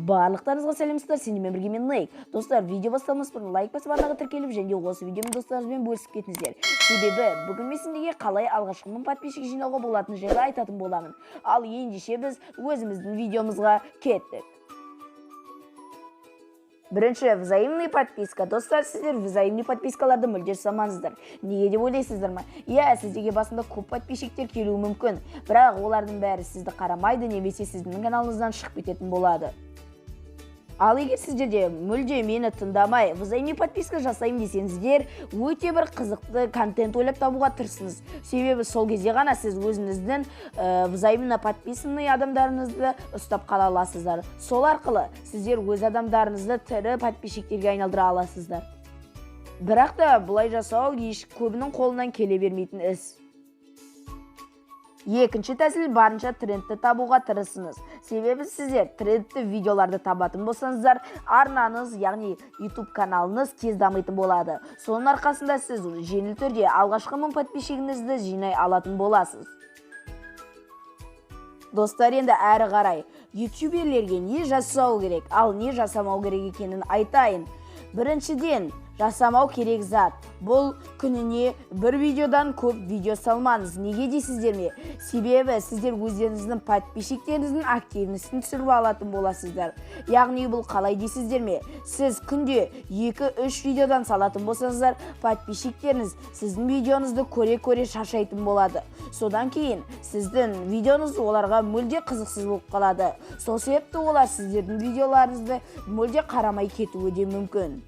Барлықтарыңызға сәлемдер, сендермен бірге мен Нейк. Достар, видео бастамас бұрын лайк басып арнаға тіркеліп, және осы видеоны достарыңызбен бөлісіп кетіңіздер. Себебі бүгін мен сендерге қалай алғашқы 1000 подписчик жинауға болатыны жайлы айтатын боламын. Ал ендеше біз өзіміздің видеомызға кеттік. Бірінші, взаимный подписка. Достар, сіздер взаимный подпискаларды мүлде жасамаңыздар. Неге деп ойлайсыздар ма? Сіздерге басында көп подписчиктер келуі мүмкін, бірақ олардың бәрі сізді қарамайды, немесе сіздің каналыңыздан шығып кететін болады. Ал егер сіздерде мүлде мені тыңдамай, взаимный подписка жасаймын десеңіздер, өте бір қызықты контент ойлап табуға тырысыңыз. Себебі сол кезде ғана сіз өзіңіздің взаимно подписанный адамдарыңызды ұстап қала аласыздар. Сол арқылы сіздер өз адамдарыңызды тірі подписчиктерге айналдыра аласыздар. Бірақ та бұлай жасау көбінің қолынан келе бермейтін іс. Екінші тәсіл, барынша трендті табуға тырысыңыз. Себебі сіздер трендті видеоларды табатын болсаңыздар, арнаңыз, яғни YouTube каналыңыз тез дамитын болады. Соның арқасында сіз жеңіл түрде алғашқы 1000 подписчигіңізді жинай алатын боласыз. Достар, енді әрі қарай ютуберлерге не жасау керек, ал не жасамау керек екенін айтайын. Біріншіден, жасамау керек зат. Бұл күніне бір видеодан көп видео салмаңыз. Неге дейсіздер ме? Себебі сіздер өздеріңіздің подписчиктеріңіздің активностін түсіріп алатын боласыздар. Яғни бұл қалай дейсіздер ме? Сіз күнде 2-3 видеодан салатын болсаңыздар, подписчиктеріңіз сіздің видеоңызды көре-көре шаршайтын болады. Содан кейін сіздің видеоңыз оларға мүлде қызықсыз болып қалады. Сол себепті олар сіздердің видеоларыңызды мүлде қарамай кетуі де мүмкін.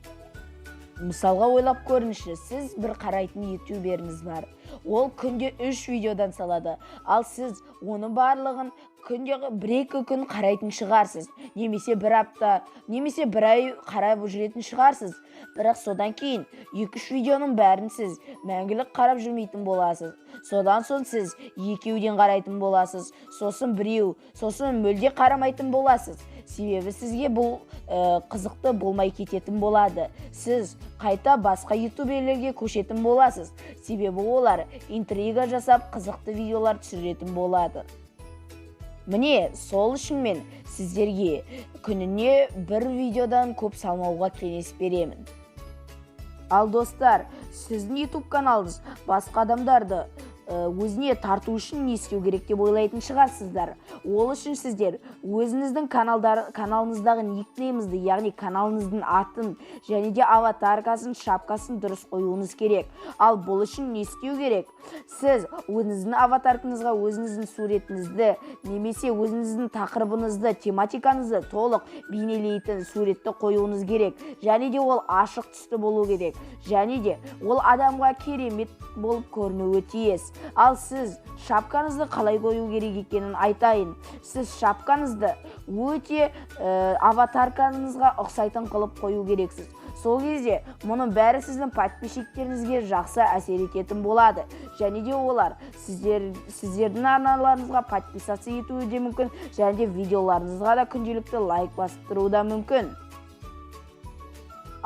Мысалға ойлап көріңізші, сіз бір қарайтын ютуберіңіз бар. Ол күнде 3 видеодан салады. Ал сіз оның барлығын күнде 1-2 күн қарайтын шығарсыз. Немесе бір апта, немесе бір ай қарап жүретін шығарсыз. Бірақ содан кейін 2-3 видеоның бәрін сіз мәңгілік қарап жүрмейтін боласыз. Содан соң сіз екеуден қарайтын боласыз. Сосын біреу, сосын мүлде қарамайтын боласыз. Себебі сізге бұл қызықты болмай кететін болады. Сіз қайта басқа ютуберлерге көшетін боласыз. Себебі олар интрига жасап қызықты видеолар түсіретін болады. Міне, сол үшін мен сіздерге күніне бір видеодан көп салмауға кеңес беремін. Ал достар, сіздің YouTube каналыңыз басқа адамдарды өзіне тарту үшін не істеу керек деп ойлайтын шығарсыздар. Ол үшін сіздер өзіңіздің каналыңыздағы никнейміңізді, яғни каналыңыздың атын және де аватаркасын, шапкасын дұрыс қоюыңыз керек. Ал бұл үшін не істеу керек? Сіз өзіңіздің аватаркаңызға өзіңіздің суретіңізді, немесе өзіңіздің тақырыбыңызды, тематикаңызды толық бейнелейтін суретті қоюыңыз керек. Және де ол ашық түсті болу керек. Және де ол адамға керемет болып көрінуі тиіс. Ал сіз шапкаңызды қалай қою керек екенін айтайын. Сіз шапкаңызды өте аватаркаңызға ұқсайтын қылып қою керексіз. Сол кезде мұның бәрі сіздің подписчиктеріңізге жақсы әсер ететін болады. Және де олар сіздердің арналарыңызға подписаться етуі де мүмкін, және де видеоларыңызға да күнделікті лайк басып тұруы да мүмкін.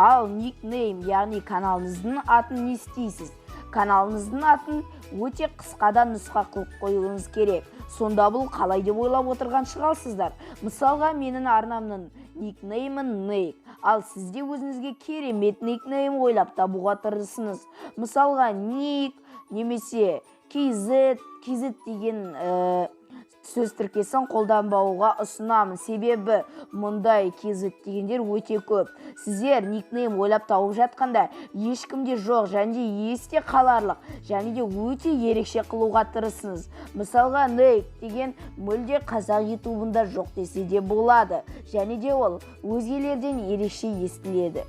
Ал никнейм, яғни каналыңыздың атын не істейсіз? Каналыңыздың атын өте қысқадан нұсқа қылып қоюыңыз керек. Сонда бұл қалай деп ойлап отырған шығарсыздар. Мысалға, менің арнамның никнеймі Нейк. Ал сізде өзіңізге керемет никнейм ойлап табуға тырысыңыз. Мысалға, Ник немесе KZ деген сөз тіркесін қолданбауға ұсынамын. Себебі мұндай KZ дегендер өте көп. Сіздер никнейм ойлап тауып жатқанда ешкімде жоқ, және де есте қаларлық, және де өте ерекше қылуға тырысыңыз. Мысалға, Нейк деген мүлде қазақ ютубында жоқ десе де болады, және де ол өзгелерден ерекше естіледі.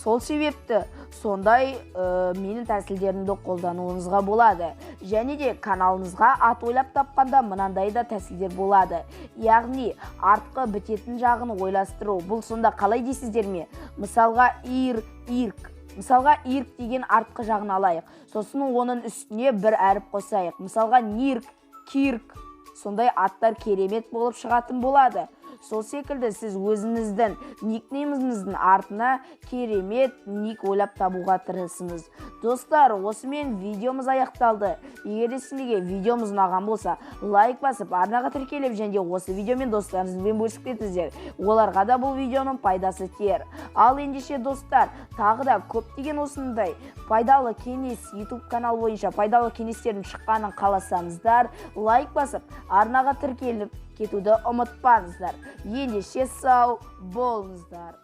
Сол себепті сондай менің тәсілдерімді қолдануыңызға болады. Және де каналыңызға ат ойлап тапқанда мынандай да тәсілдер болады. Яғни артқы бітетін жағын ойластыру. Бұл сонда қалай дейсіздер ме? Мысалға, ирк. Мысалға, ирк деген артқы жағын алайық. Сосын оның үстіне бір әріп қосайық. Мысалға, нирк, кирк. Сондай аттар керемет болып шығатын болады. сол секілді сіз өзіңіздің никнейміңіздің артына керемет ник ойлап табуға тырысыңыз. Достар, осымен видеомыз аяқталды. Егер де сіздерге видеомыз ұнаған болса, лайк басып, арнаға тіркеліп, және осы видеомен достарыңызбен бөлісіп кетіңіздер. Оларға да бұл видеоның пайдасы тиер. Ал ендеше достар, тағы да көптеген осындай пайдалы кеңес YouTube канал бойынша пайдалы кеңестердің шыққанын қаласаңыздар, лайк басып, арнаға тіркеліп кетуді ұмытпаңыздар. Ендеше сау болыңыздар.